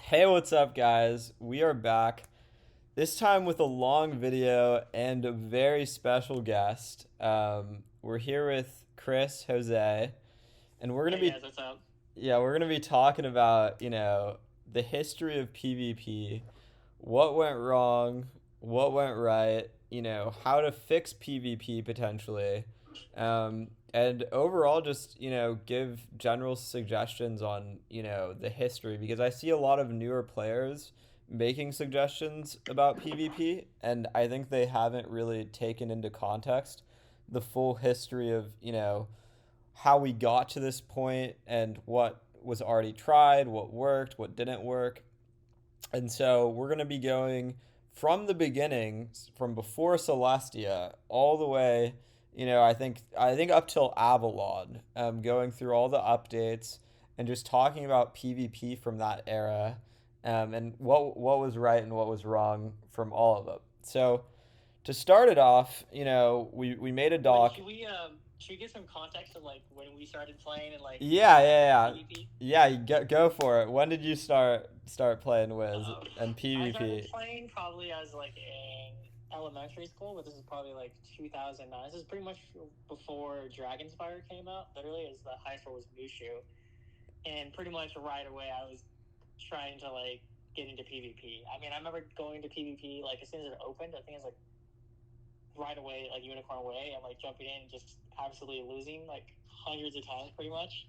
Hey, what's up, guys? We are back. This time with a long video and a very special guest. We're here with Chris, Jose, and we're gonna Hey be, guys, what's up? yeah, we're gonna be talking about, the history of PvP, what went wrong, what went right, how to fix PvP potentially, and overall just, give general suggestions on, the history because I see a lot of newer players making suggestions about PvP, and I think they haven't really taken into context the full history of, how we got to this point and what was already tried, what worked, what didn't work. And so we're going to be going from the beginning, from before Celestia, all the way, I think up till Avalon, going through all the updates and just talking about PvP from that era, and what was right and what was wrong from all of them. So to start it off, we made a Wait, doc. should we get some context of like when we started playing and like Yeah, yeah, yeah. PvP? Yeah, you go for it. When did you start playing Wiz Uh, and I started PvP? playing probably as like in elementary school, but this is probably like 2009. This is pretty much before Dragonspire came out. Literally, as the high score was Mushu, and pretty much right away I was trying to like get into PvP. I mean, I remember going to PvP like as soon as it opened. I think it was like right away, like Unicorn Way, and like jumping in and just absolutely losing like hundreds of times, pretty much.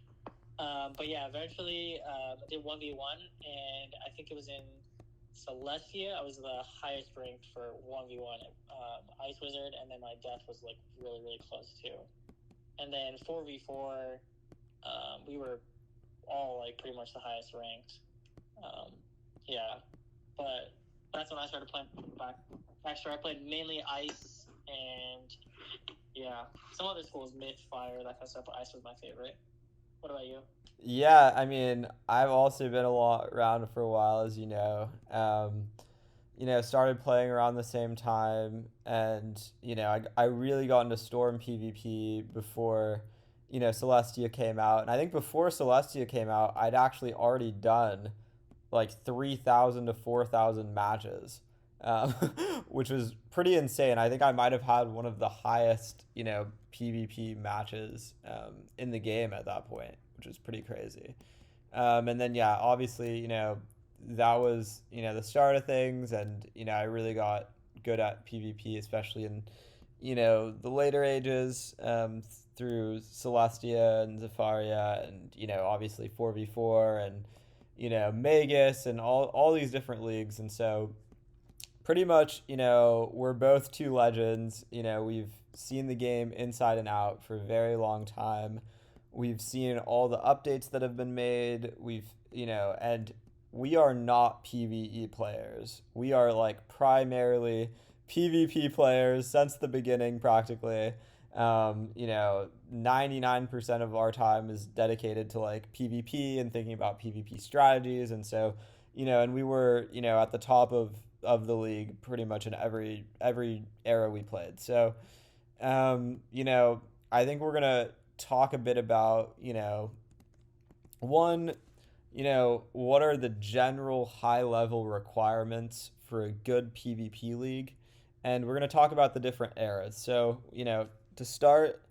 But yeah, eventually I did 1v1, and I think it was in Celestia. I was the highest ranked for 1v1 Ice Wizard, and then my death was like really, really close too. And then 4v4, we were all like pretty much the highest ranked. Um, yeah, but that's when I started playing back. Actually, I played mainly Ice and yeah, some other schools mid fire that kind of stuff. But Ice was my favorite. What about you? Yeah, I mean, I've also been a lot around for a while, as you know. Started playing around the same time, and I really got into Storm PvP before, Celestia came out, and I think before Celestia came out, I'd actually already done like 3,000 to 4,000 matches, um, which was pretty insane. I think I might have had one of the highest, PvP matches in the game at that point, which was pretty crazy. And then, yeah, obviously, that was, the start of things. And, I really got good at PvP, especially in, the later ages, through Celestia and Zafaria and, obviously 4v4 and, Magus and all these different leagues. And so pretty much, we're both two legends. We've seen the game inside and out for a very long time. We've seen all the updates that have been made. And we are not PvE players. We are like primarily PvP players since the beginning, practically. 99% of our time is dedicated to like PvP and thinking about PvP strategies. And so, and we were, at the top of the league pretty much in every era we played. So, I think we're gonna talk a bit about, one, what are the general high level requirements for a good PvP league, and we're gonna talk about the different eras. So, to start,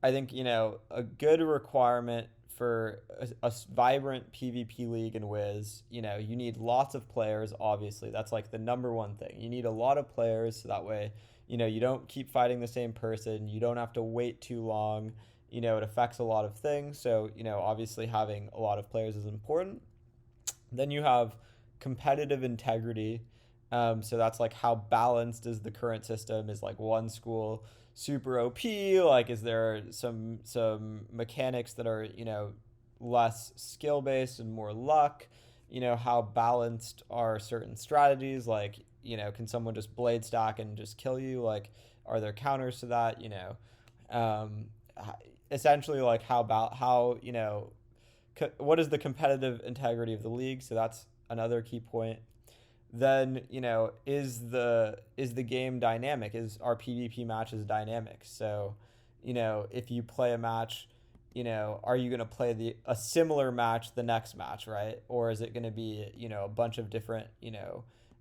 I think, a good requirement for a vibrant PvP league in Wiz, you need lots of players, obviously. That's like the number one thing. You need a lot of players so that way, you don't keep fighting the same person. You don't have to wait too long. It affects a lot of things. So, obviously having a lot of players is important. Then you have competitive integrity. So that's like how balanced is the current system? Is like one school super OP? Like, is there some mechanics that are less skill based and more luck? How balanced are certain strategies? Like, can someone just blade stack and just kill you? Like, are there counters to that? Um, Essentially, like how what is the competitive integrity of the league? So that's another key point. Then, is the game dynamic? Is our PvP matches dynamic? So, if you play a match are you going to play a similar match the next match, right? Or is it going to be, a bunch of different,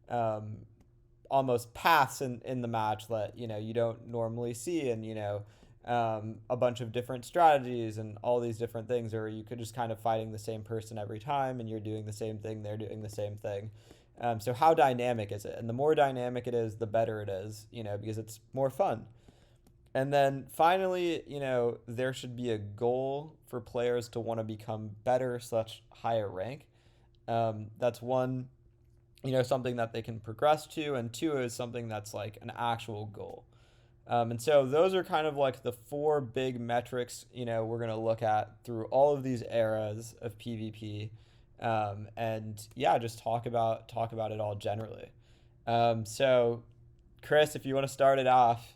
um, almost paths in the match that, you don't normally see, and, a bunch of different strategies and all these different things, or you could just kind of fighting the same person every time and you're doing the same thing, they're doing the same thing. So how dynamic is it? And the more dynamic it is, the better it is, because it's more fun. And then finally, there should be a goal for players to want to become better such higher rank. That's one, something that they can progress to, and two is something that's like an actual goal. And so those are kind of like the four big metrics, we're going to look at through all of these eras of PvP. And yeah, just talk about it all generally. So Chris, if you want to start it off,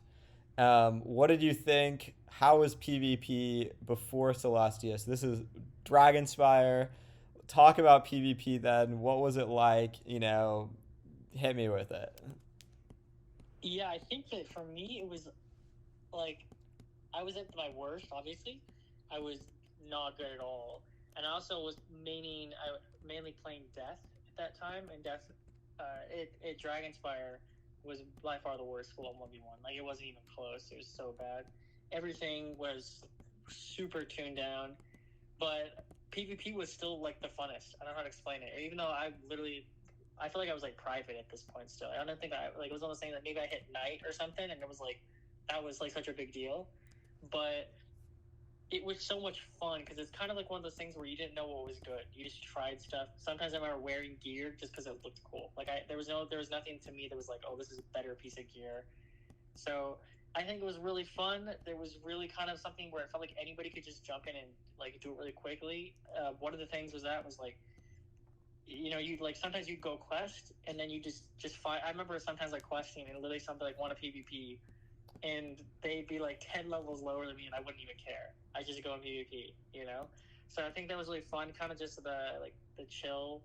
what did you think? How was PvP before Celestius? This is Dragonspire. Talk about PvP then. What was it like? Hit me with it. Yeah, I think that for me, it was like I was at my worst. Obviously, I was not good at all, and I also was mainly playing Death at that time. And Death, it Dragonspire was by far the worst school in 1v1. Like, it wasn't even close. It was so bad. Everything was super tuned down, but PvP was still like the funnest. I don't know how to explain it. Even though I feel like I was like private at this point still. I don't think it was almost saying that maybe I hit night or something, and it was like that was like such a big deal. But it was so much fun because it's kind of like one of those things where you didn't know what was good. You just tried stuff. Sometimes I remember wearing gear just because it looked cool. Like, there was nothing to me that was like, oh, this is a better piece of gear. So I think it was really fun. There was really kind of something where it felt like anybody could just jump in and like do it really quickly. One of the things was like, you'd like sometimes you'd go quest and then you just fight. I remember sometimes like questing and literally something like want a PvP, and they'd be like 10 levels lower than me, and I wouldn't even care. I just go in PvP, So I think that was really fun, kind of just the chill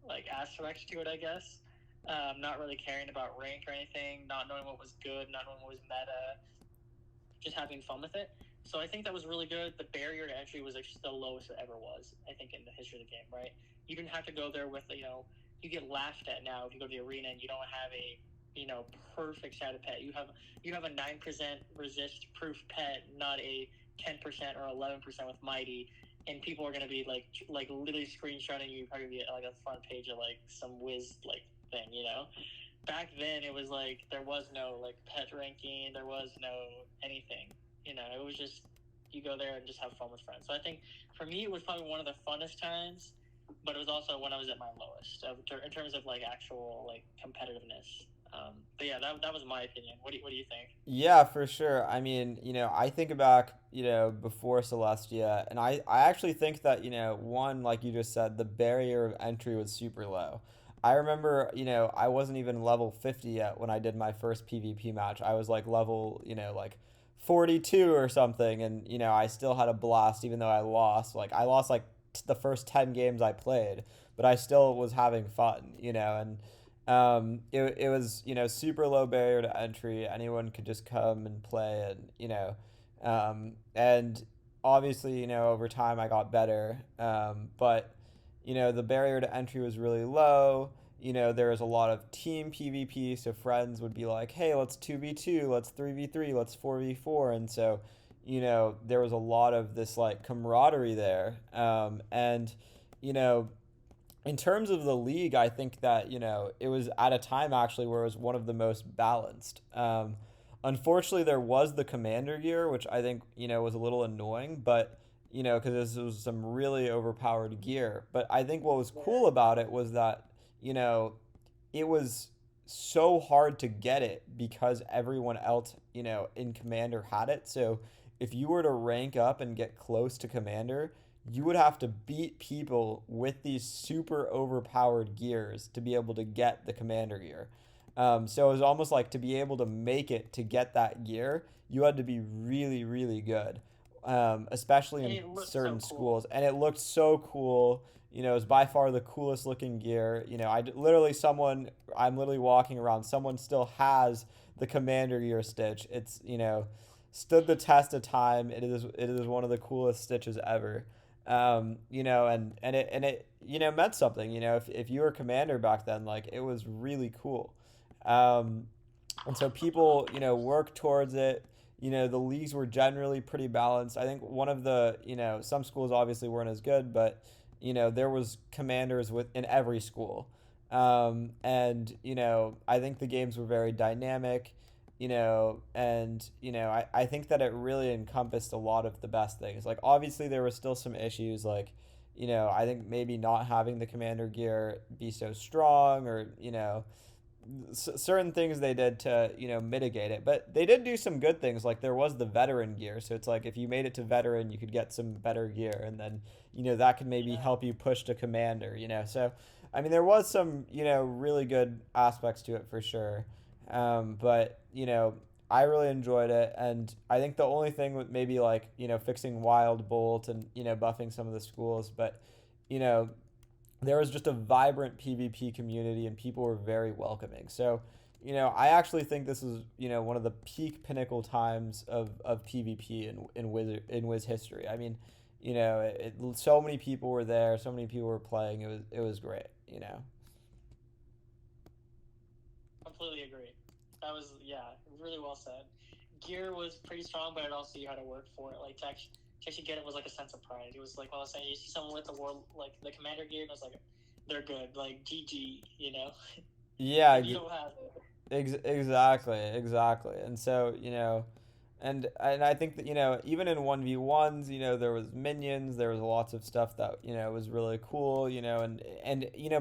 like aspect to it, I guess. Not really caring about rank or anything, not knowing what was good, not knowing what was meta, just having fun with it. So I think that was really good. The barrier to entry was actually the lowest it ever was, I think, in the history of the game, right? You didn't have to go there with, you get laughed at now if you go to the arena and you don't have a, perfect shadow pet. You have a 9% resist proof pet, not a 10% or 11% with mighty, and people are going to be like literally screenshotting you, probably be like a front page of like some whiz like thing, Back then it was like there was no like pet ranking, there was no anything, it was just you go there and just have fun with friends. So I think for me it was probably one of the funnest times, but it was also when I was at my lowest in terms of like actual like competitiveness. But yeah, that was my opinion. What do you think? Yeah, for sure. I mean, I think back, before Celestia, and I actually think that, one, like you just said, the barrier of entry was super low. I remember, I wasn't even level 50 yet when I did my first PvP match. I was like level, like 42 or something, and, I still had a blast even though I lost. Like, I lost like the first 10 games I played, but I still was having fun, and it was, super low barrier to entry. Anyone could just come and play, and, and obviously, over time I got better. But, the barrier to entry was really low. There was a lot of team PvP, so friends would be like, hey, let's 2v2, let's 3v3, let's 4v4. And so, there was a lot of this like camaraderie there. And, you know, in terms of the league, I think that, it was at a time actually where it was one of the most balanced. Unfortunately, there was the commander gear, which I think, was a little annoying, but, because this was some really overpowered gear. But I think what was cool about it was that, it was so hard to get it because everyone else, in commander had it. So if you were to rank up and get close to commander, you would have to beat people with these super overpowered gears to be able to get the commander gear. So it was almost like to be able to make it to get that gear, you had to be really, really good, especially in certain schools. And it looked so cool. It was by far the coolest looking gear. I'm literally walking around. Someone still has the commander gear stitch. It's, stood the test of time. It is one of the coolest stitches ever. And it meant something. If you were commander back then, like it was really cool. Um, and so people work towards it. The leagues were generally pretty balanced. I think one of the some schools obviously weren't as good, but there was commanders in every school. And I think the games were very dynamic. I think that it really encompassed a lot of the best things. Like obviously there were still some issues, like I think maybe not having the commander gear be so strong, or certain things they did to mitigate it. But they did do some good things, like there was the veteran gear, so it's like if you made it to veteran you could get some better gear, and then that could maybe Yeah. help you push to commander. So I mean there was some really good aspects to it for sure. But I really enjoyed it, and I think the only thing with maybe like fixing wild bolt and buffing some of the schools, but you know there was just a vibrant PvP community and people were very welcoming. So, I actually think this is, one of the peak pinnacle times of PvP in Wiz history. I mean, so many people were there, so many people were playing. It was great. Completely agree. That was, yeah, really well said. Gear was pretty strong, but it also you had to work for it. Like to actually get it was like a sense of pride. It was like, well, I was saying, you see someone with the world like the commander gear, and I was like, they're good. Like GG. Yeah, If you don't have it. exactly. And so, and I think that even in 1v1s, there was minions, there was lots of stuff that was really cool, and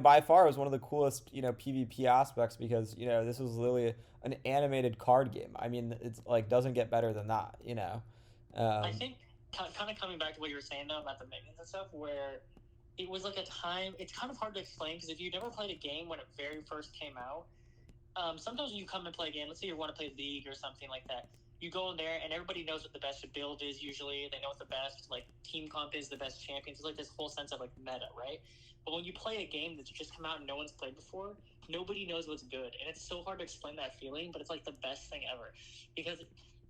by far it was one of the coolest PvP aspects, because this was literally an animated card game. I mean, it's like doesn't get better than that. I Um, think kind of coming back to what you were saying though about the minions and stuff, where it was like a time. It's kind of hard to explain because if you never played a game when it very first came out, sometimes when you come and play a game, let's say you want to play League or something like that, you go in there and everybody knows what the best build is. Usually, they know what the best like team comp is, the best champions. It's like this whole sense of like meta, right? But when you play a game that's just come out and no one's played before, nobody knows what's good, and it's so hard to explain that feeling. But it's like the best thing ever because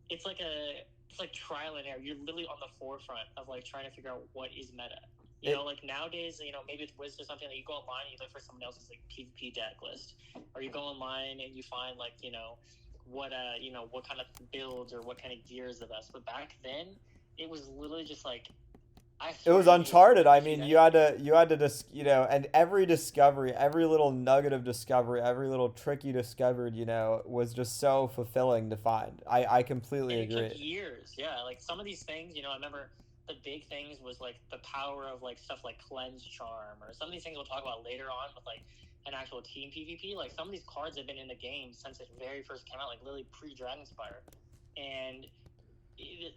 it's like it's like trial and error. You're literally on the forefront of like trying to figure out what is meta. it Like nowadays, maybe with Wiz or something, that you go online and you look for someone else's like PvP deck list, or you go online and you find like what kind of builds or what kind of gear is the best. But back then, it was literally just like I it swear was to you, you uncharted. couldn't I cheat mean, anything. you had to just and every discovery, every little nugget of discovery, every little trick you discovered, was just so fulfilling to find. I completely And it took agree. years. Yeah, like some of these things, I remember the big things was like the power of like stuff like cleanse charm, or some of these things we'll talk about later on with like an actual team PvP. Like some of these cards have been in the game since it very first came out, like literally pre Dragonspire, and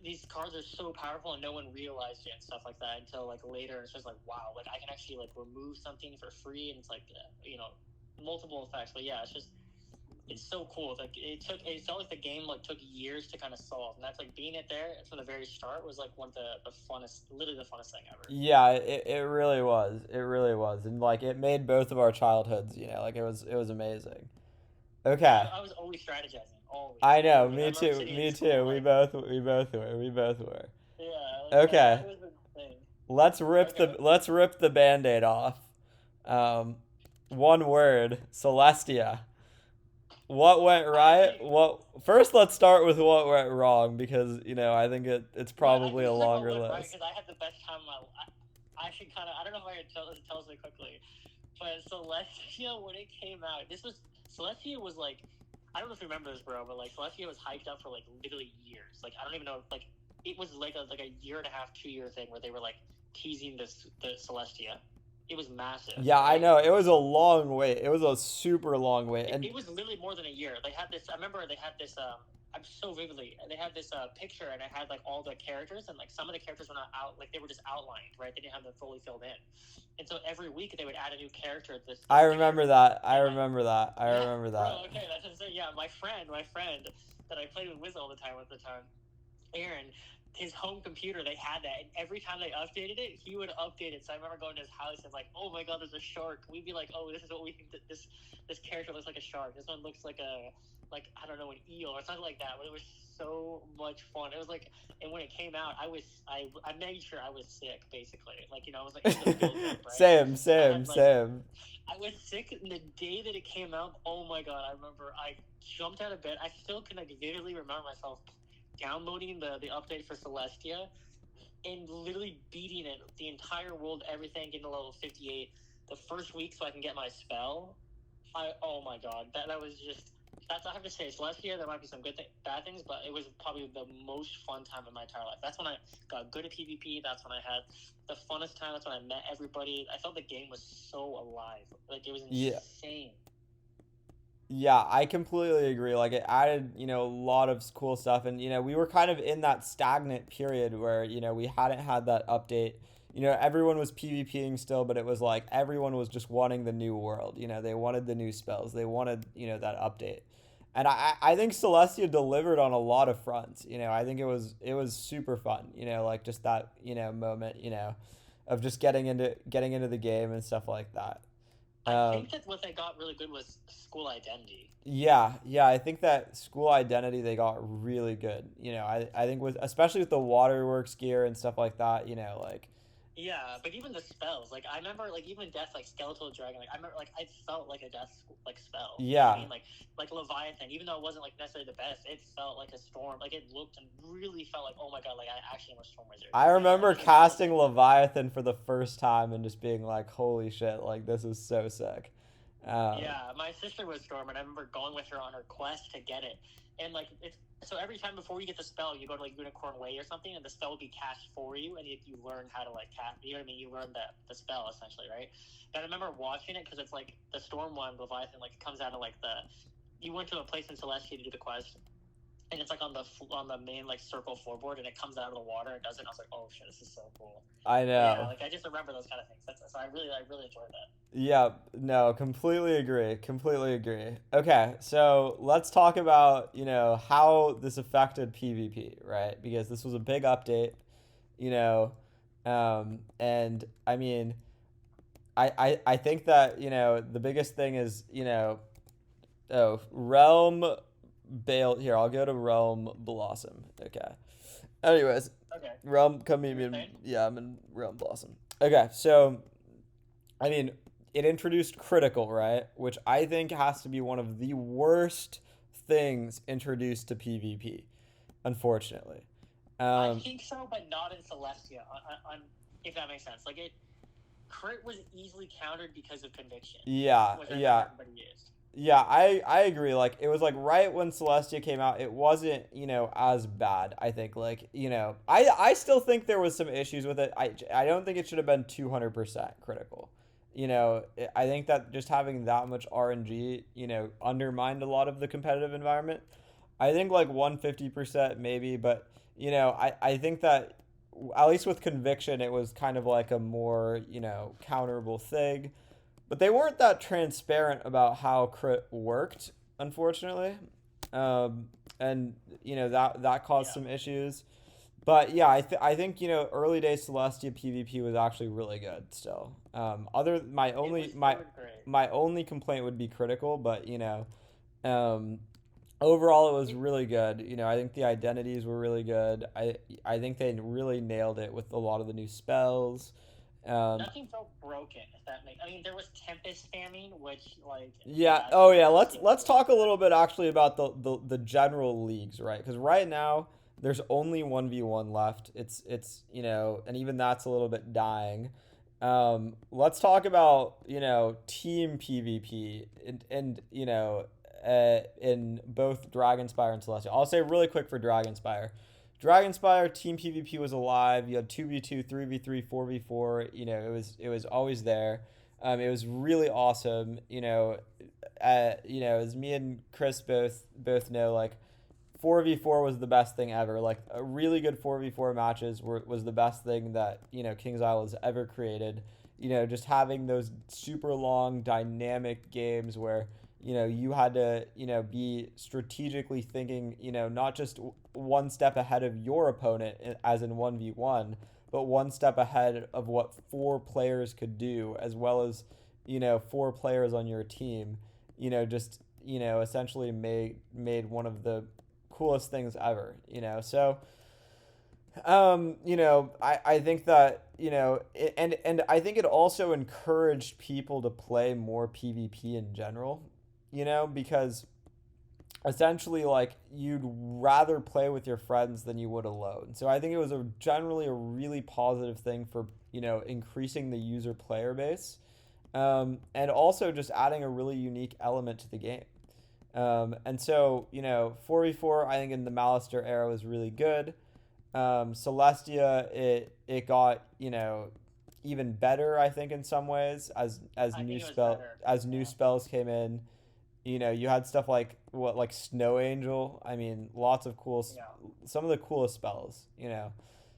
these cards are so powerful and no one realized it and stuff like that until like later. It's just like wow, like I can actually like remove something for free, and it's like multiple effects. But yeah, it's so cool. Like it felt like the game like took years to kind of solve, and that's like being it there from the very start was like one of the funnest, literally the funnest thing ever. Yeah, it really was. It really was, and like it made both of our childhoods. Like it was amazing. Yeah, Okay. I was always strategizing, I always, know. literally. I Me remember too. sitting in Me school too. We like, both we both were. We both were. yeah, like Okay. it was insane. Okay, Let's rip the band-aid off. Um, one word, Celestia. What went right? I What first? Let's start with what went wrong, because I think it's well, I probably can a just say what longer went right list. because I had the best time of my life. I should kind of I don't know if I can tell this quickly, but Celestia when it came out, this was Celestia was like I don't know if you remember this, bro, but like Celestia was hyped up for like literally years. Like I don't even know, like it was like a year and a half, 2 year thing where they were like teasing the Celestia. It was massive, Yeah, I right? know. It was a long wait. It was a super long wait, It, and it was literally more than a year. They had this. I remember they had this. I'm so vividly. They had this picture, and it had like all the characters, and like some of the characters were not out. Like they were just outlined, right? They didn't have them fully filled in. And so every week they would add a new character. This I picture, remember that. I and like remember that. I yeah, remember bro. that. Okay, that's insane. Yeah, my friend that I played with Wiz all the time at the time, Aaron. his home computer, they had that, and every time they updated it, he would update it. So I remember going to his house and like, oh my god, there's a shark. We'd be like, oh, this is what we think. This character looks like a shark. This one looks like I don't know, an eel or something like that. But it was so much fun. It was like, and when it came out, I made sure I was sick basically. Like I was like in the build up, right? Same, Had, same, like, same. I was sick the day that it came out. Oh my god! I remember I jumped out of bed. I still can like vividly remember myself downloading the update for Celestia and literally beating it, the entire world, everything, getting to level 58 the first week so I can get my spell. Oh my god, that was just. That's I have to say, Celestia. There might be some bad things, but it was probably the most fun time of my entire life. That's when I got good at PvP. That's when I had the funnest time. That's when I met everybody. I felt the game was so alive. Like it was insane. Yeah, I completely agree. Like it added, a lot of cool stuff, and we were kind of in that stagnant period where we hadn't had that update. Everyone was PvPing still, but it was like everyone was just wanting the new world. They wanted the new spells. They wanted, that update. And I think Celestia delivered on a lot of fronts. I think it was super fun. Like just that, moment, of just getting into the game and stuff like that. I think that what they got really good was school identity. Yeah, yeah, I think that school identity they got really good. I think with especially with the waterworks gear and stuff like that. Like Yeah, but even the spells, like I remember, like even death, like skeletal dragon, like I remember, like I felt like a death like spell. yeah, You know what I mean, like Leviathan, even though it wasn't like necessarily the best, it felt like a storm. Like it looked and really felt like, oh my god, like I actually am a storm wizard. I remember Like, casting Leviathan for the first time and just being like, "Holy shit! Like this is so sick." Yeah, my sister was Storm, and I remember going with her on her quest to get it. And like it's so every time before you get the spell, you go to like Unicorn Way or something, and the spell will be cast for you, and you learn how to like cast. You know what I mean? You learn the spell essentially, right? But I remember watching it because it's like the Storm one, Leviathan, like comes out of like the. You went to a place in Celestia to do the quest, and it's like on the main like circle floorboard, and it comes out of the water and does it. And I was like, oh shit, this is so cool. I know. Yeah, like I just remember those kind of things. So I really enjoyed that. Yeah, no, completely agree. Completely agree. Okay, so let's talk about, how this affected PvP, right? Because this was a big update, you know, and I mean, I think that, the biggest thing is, Realm Bale. Here, I'll go to Realm Blossom. Okay. Anyways, Okay. Realm, come meet me in, yeah, I'm in Realm Blossom. Okay, so, I mean, it introduced critical, right? Which I think has to be one of the worst things introduced to PvP, unfortunately. I think so, but not in Celestia. If that makes sense, like crit was easily countered because of conviction. Yeah, Which yeah. everybody used. Yeah, I agree. Like it was like right when Celestia came out, it wasn't, as bad, I think. Like, I still think there was some issues with it. I don't think it should have been 200% critical. I think that just having that much RNG, undermined a lot of the competitive environment. I think like 150% maybe, but I think that at least with conviction, it was kind of like a more, counterable thing. But they weren't that transparent about how crit worked, unfortunately. And that caused some issues. But yeah, I think early days Celestia PvP was actually really good still. My only complaint would be critical, but overall it was really good. I think the identities were really good. I think they really nailed it with a lot of the new spells. Nothing felt broken. If that makes, I mean, there was Tempest spamming, which like. Yeah. Oh yeah. Let's talk a little bit actually about the general leagues, right? Because right now there's only 1v1 left. It's and even that's a little bit dying. Let's talk about team PvP and in both Dragonspire and Celestia. I'll say really quick for Dragonspire. Dragonspire team PvP was alive. You had 2v2, 3v3, 4v4. It was always there. It was really awesome. As me and Chris both know, like 4v4 was the best thing ever. Like a really good 4v4 matches was the best thing that KingsIsle has ever created. Just having those super long dynamic games where you had to, be strategically thinking, not just one step ahead of your opponent as in 1v1, but one step ahead of what four players could do, as well as, four players on your team, just, essentially made one of the coolest things ever, So, I think that, and I think it also encouraged people to play more PvP in general, because essentially like you'd rather play with your friends than you would alone. So I think it was generally a really positive thing for, increasing the user player base, and also just adding a really unique element to the game. And so, 4v4, I think in the Malister era was really good. Celestia, it got, even better, I think, in some ways as I new think it was better. new Yeah. spells came in. You had stuff like Snow Angel. I mean, lots of Yeah. some of the coolest spells.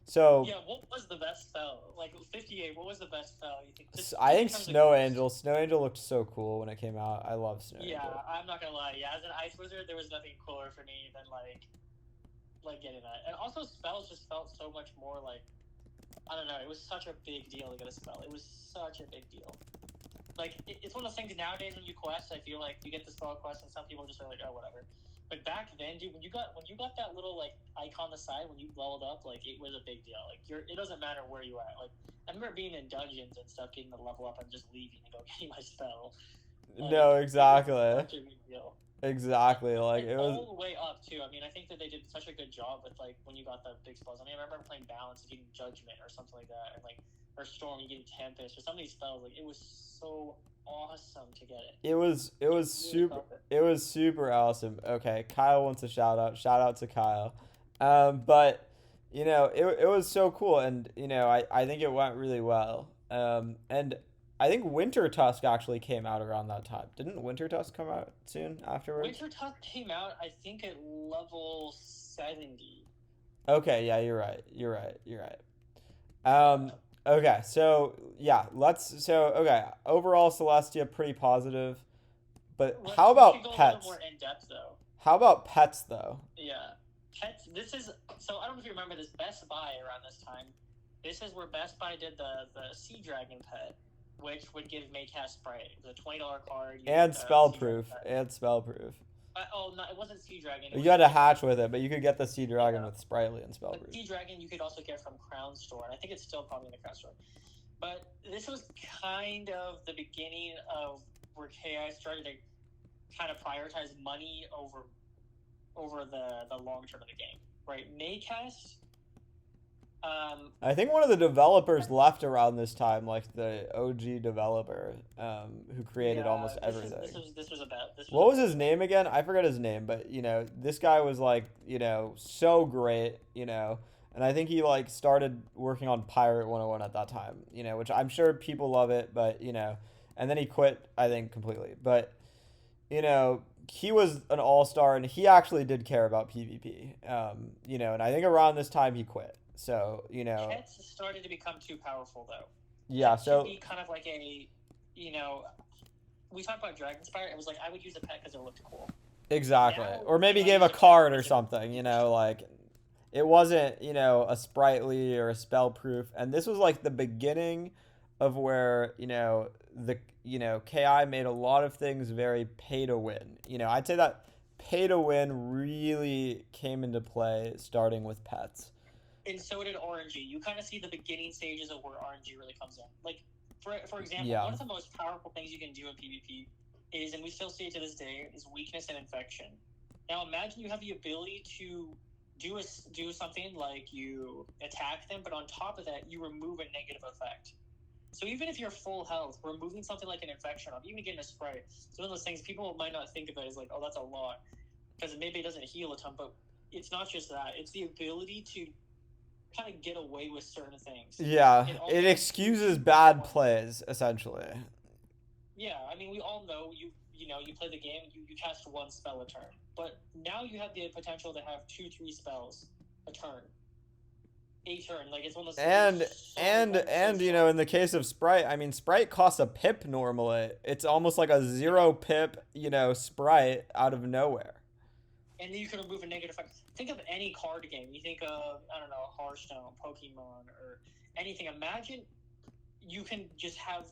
So Yeah, what was the best spell? Like 58, what was the best spell you think? Just I even in think terms of Snow cost. Angel. Snow Angel looked so cool when it came out. I love Snow Yeah, Angel. I'm not gonna lie. Yeah, as an ice wizard, there was nothing cooler for me than getting that. And also spells just felt so much more like, I don't know. It was such a big deal to get a spell. It was such a big deal. Like it's one of those things nowadays when you quest, I feel like you get the spell quest and some people just are like, oh whatever. But back then, dude, when you got that little like icon on the side when you leveled up, like it was a big deal. Like it doesn't matter where you at. Like I remember being in dungeons and stuff, getting the level up and just leaving and go getting my spell. Like No, it was exactly, such a big deal. exactly. Like And it was. all the way up too. I mean, I think that they did such a good job with like when you got the big spells. I mean, I remember playing Balance and getting Judgment or something like that, and like or Storm, you getting Tempest or some of these spells. Like it was so awesome to get it. It was super awesome. Okay, Kyle wants a shout out. Shout out to Kyle. But it was so cool, and I think it went really well. And I think Winter Tusk actually came out around that time. Didn't Winter Tusk come out soon afterwards? Winter Tusk came out, I think, at level 70. Okay, yeah, you're right. You're right. You're right. Yeah. Okay, so yeah, okay. Overall, Celestia pretty positive, but how We should about go a little more pets? in depth though. How about pets though? Yeah. Pets. This is so. I don't know if you remember this Best Buy around this time. This is where Best Buy did the Sea Dragon pet, which would give Maycast Sprite. It was a $20 card. You And get spell Sea Dragon proof. pet. And spell proof. Oh no, it wasn't Sea Dragon. It You was had to something hatch else. with it, but you could get the Sea Dragon Yeah. with Sprightly and spell But proof. Sea Dragon you could also get from Crown Store, and I think it's still probably in the Crown Store. But this was kind of the beginning of where KI started to kind of prioritize money over the long term of the game, right? Maycast. I think one of the developers left around this time, like the OG developer, who created almost everything. This was about. What was his name again? I forget his name, but this guy was like, so great, and I think he like started working on Pirate 101 at that time, which I'm sure people love it, but and then he quit, I think, completely. But he was an all-star, and he actually did care about PvP. And I think around this time he quit. So, Pets started to become too powerful though. yeah, Pets so should be kind of like a, we talked about Dragonspire. It was like I would use a pet because it looked cool. exactly. Now, Or maybe I gave use a a pet card or because something, like it wasn't, a sprightly or a spell proof. And this was like the beginning of where, KI made a lot of things very pay to win. I'd say that pay to win really came into play starting with pets. And so did RNG. You kind of see the beginning stages of where RNG really comes in. Like, for example, Yeah. one of the most powerful things you can do in PvP is, and we still see it to this day, is weakness and infection. Now, imagine you have the ability to do something like you attack them, but on top of that, you remove a negative effect. So even if you're full health, removing something like an infection off, even getting a spray, it's one of those things people might not think of it as like, oh, that's a lot, because maybe it doesn't heal a ton, but it's not just that. It's the ability to kind of get away with certain things. Yeah, it excuses bad plays, essentially. Yeah, I mean, we all know you play the game, you cast one spell a turn, but now you have the potential to have 2-3 spells a turn. a turn. Like it's one of those. It And was so so slow. in the case of Sprite, I mean, Sprite costs a pip normally. It's almost like a zero pip, Sprite out of nowhere. And then you can remove a negative effect. Think of any card game. You think of, I don't know, Hearthstone, Pokemon, or anything. Imagine you can just have,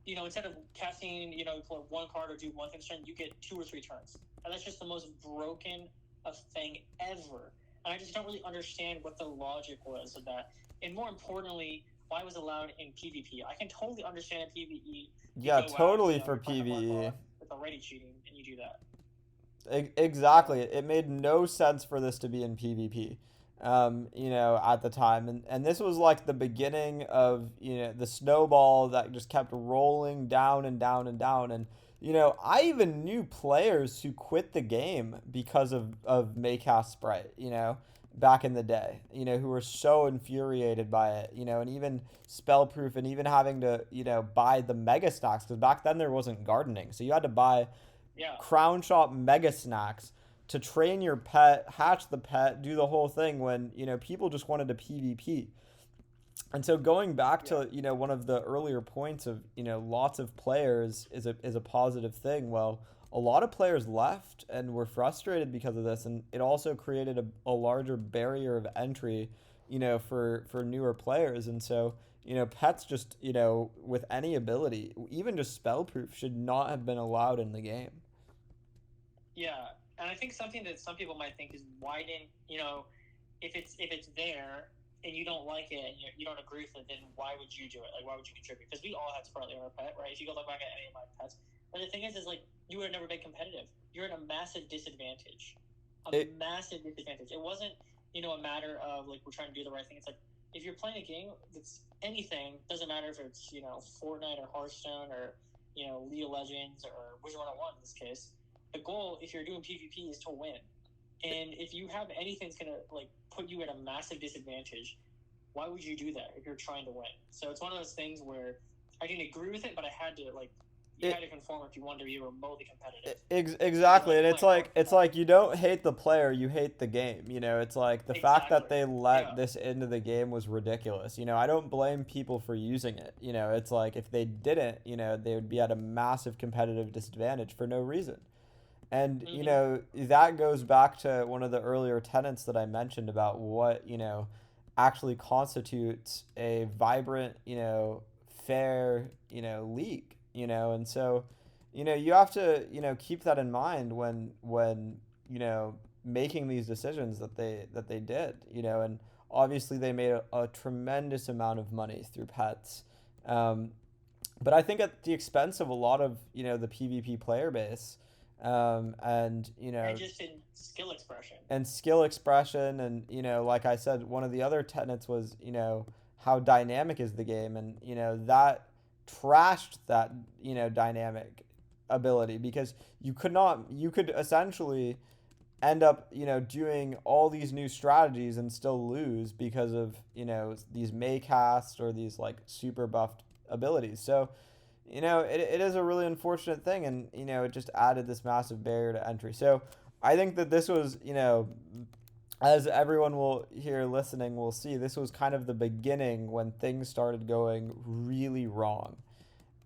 instead of casting, for one card or do one thing turn, you get 2 or 3 turns. And that's just the most broken of thing ever. And I just don't really understand what the logic was of that. And more importantly, why it was allowed in PvP. I can totally understand in PvE. You Yeah, go out, totally for you're playing a hard PvE. boss, it's already cheating, and you do that. Exactly. It made no sense for this to be in PvP, at the time. And this was like the beginning of, the snowball that just kept rolling down and down and down. And, I even knew players who quit the game because of Maycast Sprite, back in the day, who were so infuriated by it, and even Spellproof and even having to, buy the mega stacks because back then there wasn't gardening. So you had to buy Yeah. Crown Shop Mega Snacks to train your pet, hatch the pet, do the whole thing when, people just wanted to PvP. And so going back Yeah. to, one of the earlier points of, lots of players is a positive thing. Well, a lot of players left and were frustrated because of this, and it also created a larger barrier of entry, for newer players. And so, pets just, with any ability, even just spellproof, should not have been allowed in the game. Yeah, and I think something that some people might think is why didn't if it's there and you don't like it and you don't agree with it, then why would you do it? Like, why would you contribute? Because we all had Spartly on our pet, right? If you go look back at any of my pets, but the thing is like you would have never been competitive. You're at a massive disadvantage, It massive disadvantage. It wasn't a matter of like we're trying to do the right thing. It's like if you're playing a game that's anything, doesn't matter if it's Fortnite or Hearthstone or League of Legends or Wizard101 in this case. The goal, if you're doing PvP, is to win. And if you have anything that's gonna like put you at a massive disadvantage, why would you do that if you're trying to win? So it's one of those things where I didn't agree with it, but I had to you had it to conform if you wanted to be remotely competitive. Exactly, and it's Hard. like you don't hate the player, you hate the game. It's like the fact that Exactly. they Yeah. let this into the game was ridiculous. I don't blame people for using it. It's like if they didn't, they would be at a massive competitive disadvantage for no reason. And Mm-hmm. that goes back to one of the earlier tenets that I mentioned about what actually constitutes a vibrant, fair, league. And so you have to keep that in mind when making these decisions that they did. And obviously they made a tremendous amount of money through pets. Um, but I think at the expense of a lot of the PvP player base, and And just in skill expression. skill expression, and like I said, one of the other tenets was how dynamic is the game, and that trashed that dynamic ability because you could essentially end up doing all these new strategies and still lose because of these maycasts or these like super buffed abilities. So it is a really unfortunate thing, and it just added this massive barrier to entry. So I think that this was as everyone will here listening will see, this was kind of the beginning when things started going really wrong.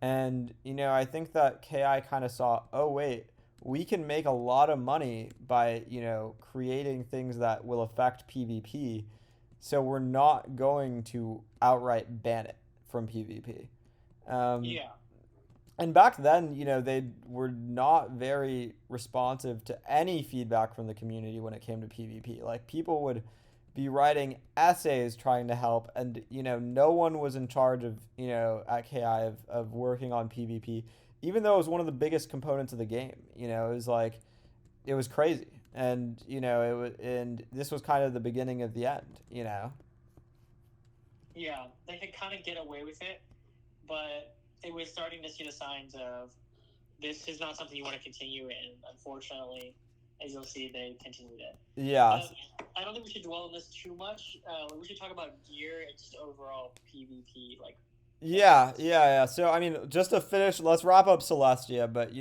And I think that KI kind of saw, oh wait, we can make a lot of money by creating things that will affect PvP, so we're not going to outright ban it from PvP. Um, Yeah. and back then, they were not very responsive to any feedback from the community when it came to PvP. Like people would be writing essays trying to help, and no one was in charge of at KI of working on PvP, even though it was one of the biggest components of the game. It was like it was crazy, and and this was kind of the beginning of the end. Yeah. They could kind of get away with it, but it was starting to see the signs of this is not something you want to continue in. Unfortunately, as you'll see, they continued it. Yeah. But I don't think we should dwell on this too much. We should talk about gear and just overall PvP Yeah, points. yeah, yeah. So I mean, just to finish, let's wrap up Celestia. But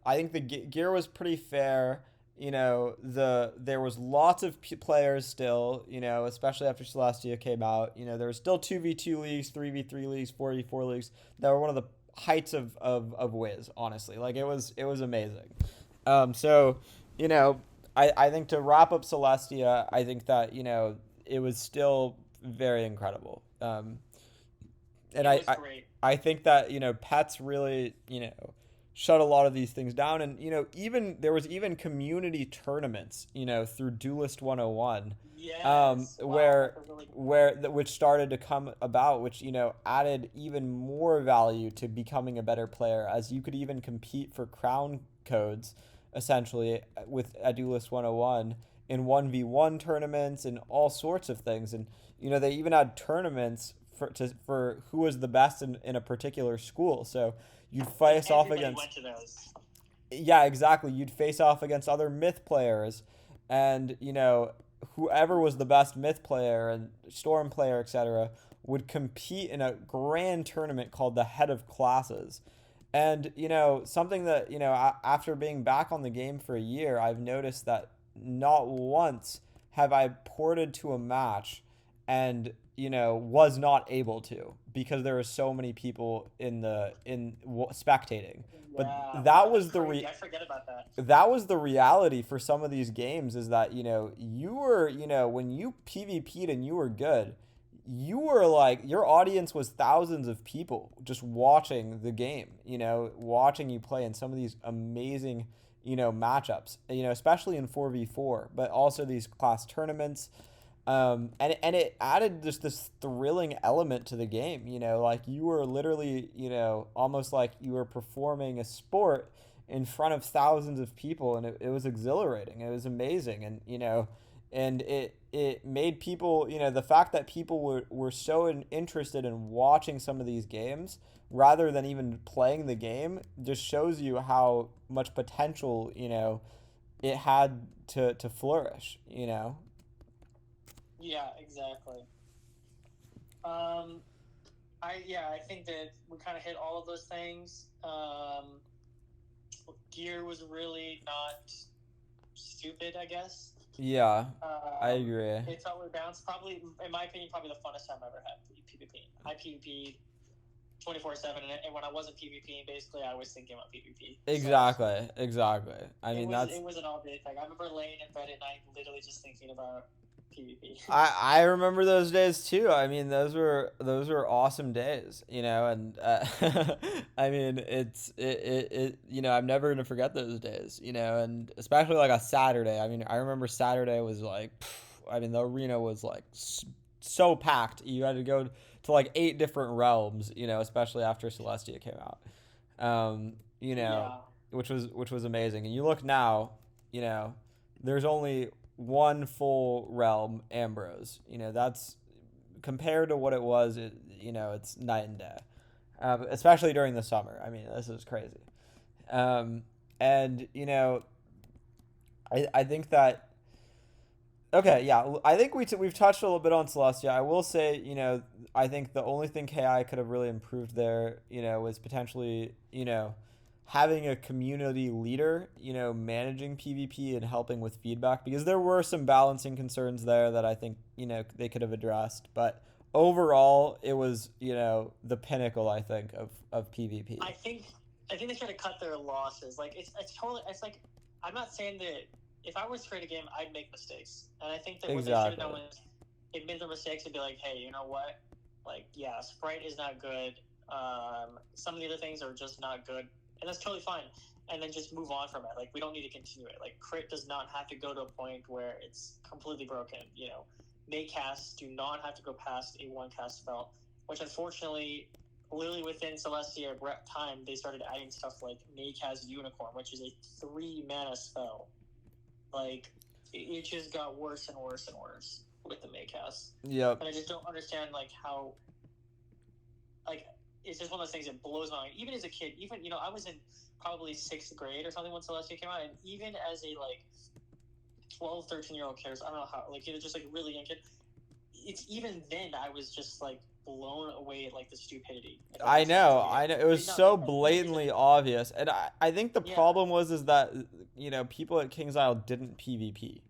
I think the gear was pretty fair. there was lots of players still, especially after Celestia came out. There were still 2v2 leagues, 3v3 leagues, 4v4 leagues that were one of the heights of Wiz, honestly. Like it was amazing. So, I think to wrap up Celestia, I think that, it was still very incredible. And It was great. I think that, pets really, shut a lot of these things down. And, even there was even community tournaments, through Duelist 101, Yes. Wow, where that's a really good point. which started to come about, which, added even more value to becoming a better player, as you could even compete for crown codes, essentially, with a Duelist 101 in 1v1 tournaments and all sorts of things. And, they even had tournaments for who was the best in a particular school. So you'd Like face off everybody against, went to those. yeah, exactly. You'd face off against other myth players, and whoever was the best myth player and storm player, etc., would compete in a grand tournament called the Head of Classes. And something that after being back on the game for a year, I've noticed that not once have I ported to a match and was not able to, because there were so many people spectating. But Yeah. that Wow, that's was crazy. I forget about that. the reality for some of these games, is that you were, when you PvP'd and you were good, you were like, your audience was thousands of people just watching the game, watching you play in some of these amazing matchups, especially in 4v4, but also these class tournaments. And it added just this thrilling element to the game, like you were literally, almost like you were performing a sport in front of thousands of people, and it was exhilarating. It was amazing. And, and it made people, the fact that people were so interested in watching some of these games rather than even playing the game just shows you how much potential, it had to flourish. Yeah, exactly. I think that we kind of hit all of those things. Gear was really not stupid, I guess. Yeah, I agree. It's outward bounds. Probably, in my opinion, probably the funnest time I ever had PvP. I PvP'd 24/7, and when I wasn't PvPing, basically I was thinking about PvP. Exactly. I mean, It was an all day thing. I remember laying in bed at night, literally just thinking about PvP. I remember those days too. I mean, those were awesome days, and I mean, I'm never gonna forget those days, and especially like a Saturday. I mean, I remember Saturday was like, I mean, the arena was like so packed. You had to go to like 8 different realms, especially after Celestia came out. Um, you know, Yeah. which was amazing. And you look now, there's only one full realm, Ambrose. That's compared to what it was. It's night and day, especially during the summer. I mean, this is crazy. And I think that, okay, yeah, I think we've touched a little bit on Celestia. I will say, I think the only thing KI could have really improved there, was potentially, having a community leader, managing PvP and helping with feedback, because there were some balancing concerns there that I think, they could have addressed. But overall, it was, the pinnacle, I think, of PvP. I think they try to cut their losses. Like it's totally. It's like, I'm not saying that if I was to create a game, I'd make mistakes, and I think that what they should have done Exactly. was admit their mistakes and be like, hey, you know what? Like, yeah, Sprite is not good. Some of the other things are just not good, and that's totally fine. And then just move on from it. Like, we don't need to continue it. Like, crit does not have to go to a point where it's completely broken. May casts do not have to go past a one cast spell, which unfortunately, literally within Celestia time, they started adding stuff like Maycast Unicorn, which is a 3 mana spell. Like, it just got worse and worse and worse with the Maycast. Yep. And I just don't understand, like, how, like, it's just one of those things that blows my mind. Even as a kid, I was in probably 6th grade or something when Celestia came out, and even as a, like, 12, 13-year-old kid, I don't know how, like, either just, like, really young kid, it's even then I was just, like, blown away at like the stupidity. If that I makes sense. know, Like, I know. It they was did not so make that. They just blatantly obvious, and I think the yeah. problem was that people at KingsIsle didn't PvP.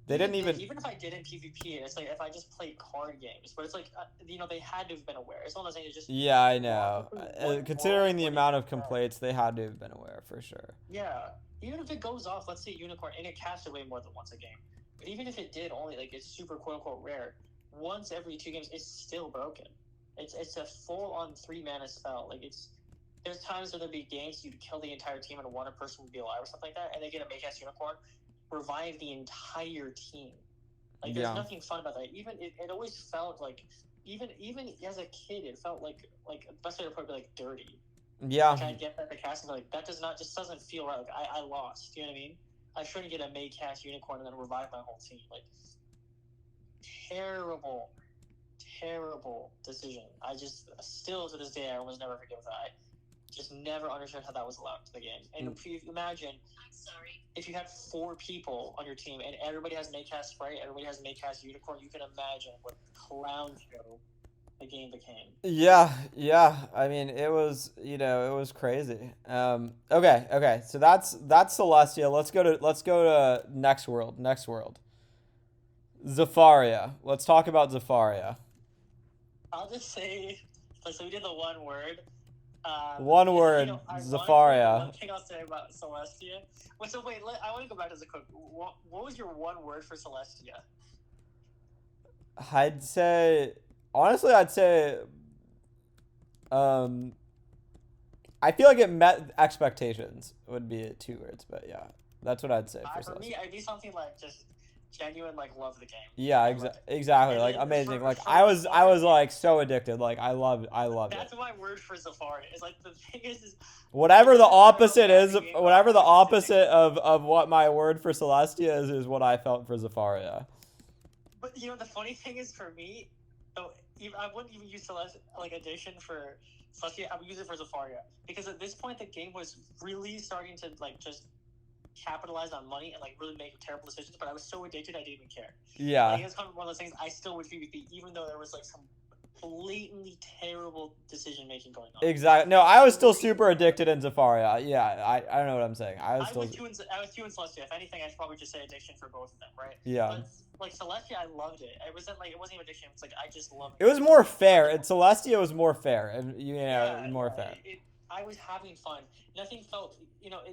They didn't Even then, even. even if I didn't PvP, it's like if I just played card games, but it's like they had to have been aware. It's one of those things. It's just Yeah, I wrong. know. What Considering wrong the would it amount of have? complaints, they had to have been aware for sure. Yeah, even if it goes off, let's say unicorn, and it casts away more than once a game. But even if it did, only like it's super quote unquote rare. Once every 2 games, it's still broken. It's a full on 3 mana spell. Like there's times where there'd be games you'd kill the entire team and one person would be alive or something like that, and they get a make cast unicorn, revive the entire team. Like there's Yeah. nothing fun about that. Even it always felt like even as a kid, it felt like the best way to put it would be like dirty. Yeah. Like I get that the casting, like that just doesn't feel right. Like I lost. You know what I mean? I shouldn't get a May cast unicorn and then revive my whole team. Like terrible, terrible decision. I just still to this day I almost never forgive that. I just never understood how that was allowed to the game. And if you imagine, I'm sorry, if you had 4 people on your team and everybody has May cast Sprite, everybody has May cast unicorn, you can imagine what clown show the game became. Yeah. I mean, it was crazy. Okay. So that's Celestia. Let's go to next world. Zafaria. Let's talk about Zafaria. I'll just say, so we did the one word. One word, Zafaria. One thing I'll say about Celestia. So wait, I want to go back to the quick. What was your one word for Celestia? I'd say, honestly, I feel like it met expectations would be 2 words, but yeah, that's what I'd say for For Celestia. me, I'd be something like just genuine, like love the game. Yeah, exactly. Like amazing. Like I was like so addicted. Like I loved it. That's my word for Zafaria. It's like the thing is whatever the opposite is, whatever the opposite of what my word for Celestia is what I felt for Zafaria. But the funny thing is for me, though, I wouldn't even use Celestia like addition for Celestia. I would use it for Zafaria because at this point the game was really starting to like just capitalize on money and like really make terrible decisions, but I was so addicted I didn't even care. Yeah. Like, it's kind of one of those things I still would PvP even though there was like some blatantly terrible decision making going on. Exactly. No, I was still super addicted in Zafaria. Yeah, I don't know what I'm saying. I was two in Celestia. If anything, I'd probably just say addiction for both of them, right? Yeah. But like Celestia, I loved it. It wasn't even addiction. It's like I just loved it. It was more fair. And Celestia was more fair, and more fair. I was having fun. Nothing felt, even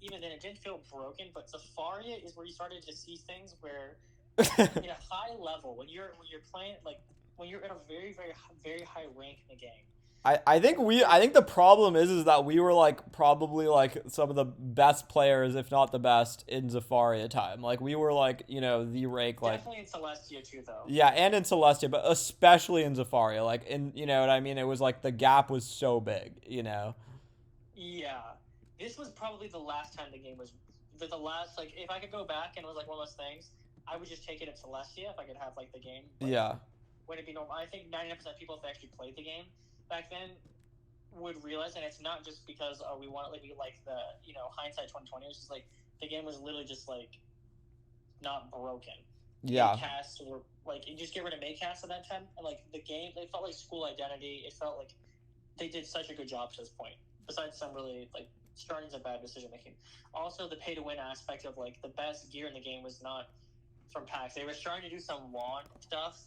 then it didn't feel broken. But Zafaria is where you started to see things where, at a high level, when you're playing, like when you're at a very very very high rank in the game. I think the problem is that we were like probably like some of the best players, if not the best, in Zafaria time. Like we were like the rank like definitely in Celestia too though. Yeah, and in Celestia, but especially in Zafaria. Like in what I mean. It was like the gap was so big. Yeah, this was probably the last time the game was the last like if I could go back and it was like one of those things, I would just take it at Celestia if I could have like the game. Like, yeah. Would it be normal? I think 99% of people, if they actually played the game back then, would realize, and it's not just because we want like we like the hindsight 2020. It's just like the game was literally just like not broken. Yeah. Casts were like you just get rid of May cast at that time, and like the game, it felt like school identity. It felt like they did such a good job to this point. Besides some really like starting to bad decision making. Also, the pay to win aspect of like the best gear in the game was not from packs. They were starting to do some wand stuff,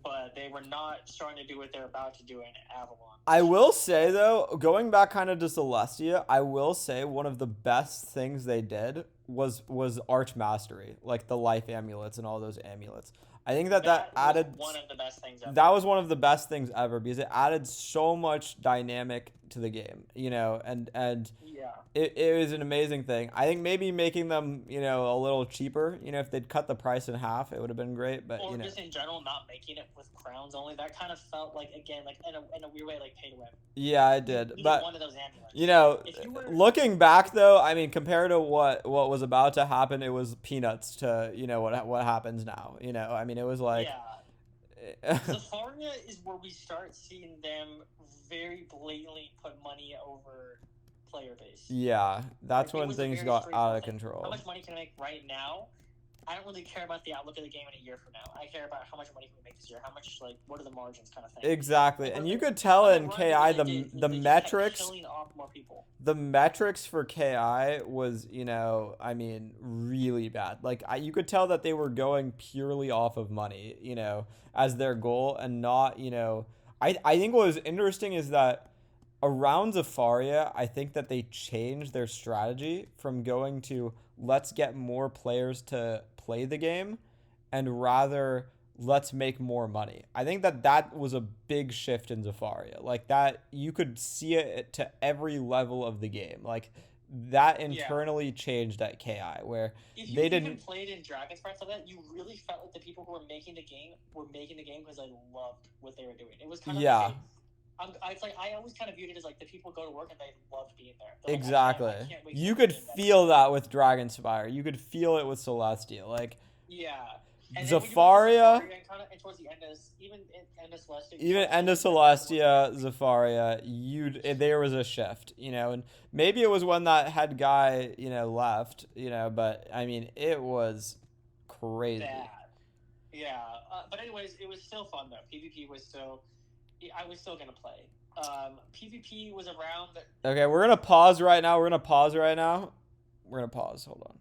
but they were not starting to do what they're about to do in Avalon. I will say though, going back kind of to Celestia, I will say one of the best things they did was Arch Mastery, like the life amulets and all those amulets. I think that added one of the best things ever. That was one of the best things ever because it added so much dynamic to the game, and yeah. It was an amazing thing. I think maybe making them, a little cheaper, if they'd cut the price in half, it would have been great. But or just in general, not making it with crowns only. That kind of felt like again, like in a weird way, like pay to win. Yeah, it did. But one of those amulets. Looking back though, I mean, compared to what was about to happen, it was peanuts to what happens now. I mean, it was like. Yeah. Zafaria is where we start seeing them very blatantly put money over player base. Yeah, that's when things got out of control. How much money can I make right now? I don't really care about the outlook of the game in a year from now. I care about how much money can we make this year, how much, like, what are the margins kind of thing. Exactly. Like, And what you the, could tell on the in run, KI what they did the was they just kept metrics killing off more people. the metrics for KI was, you know, I mean, really bad. Like you could tell that they were going purely off of money, you know, as their goal and not, you know, I think what was interesting is that around Zafaria, I think that they changed their strategy from going to let's get more players to play the game and rather let's make more money. I think that that was a big shift in Zafaria. Like that you could see it to every level of the game. Like that Yeah. internally changed at KI where If you they even didn't played in Dragon Sparks like that, you really felt like the people who were making the game because they loved what they were doing. It was kind of yeah, like it's like I always kind of viewed it as like the people go to work and they loved being there. They're like, exactly. I can't wait to You make the could game better. feel that with Dragonspire. You could feel it with Celestia. Like Yeah. And then Zafaria, and kind of and towards the end of end of Celestia, even end of Celestia, Zafaria, there was a shift, you know, and maybe it was when that head guy, you know, left, you know, but I mean, it was crazy. bad. Yeah. But anyways, it was still fun though. PvP was still, I was still gonna play. PvP was around. Okay, we're gonna pause right now. We're gonna pause. Hold on.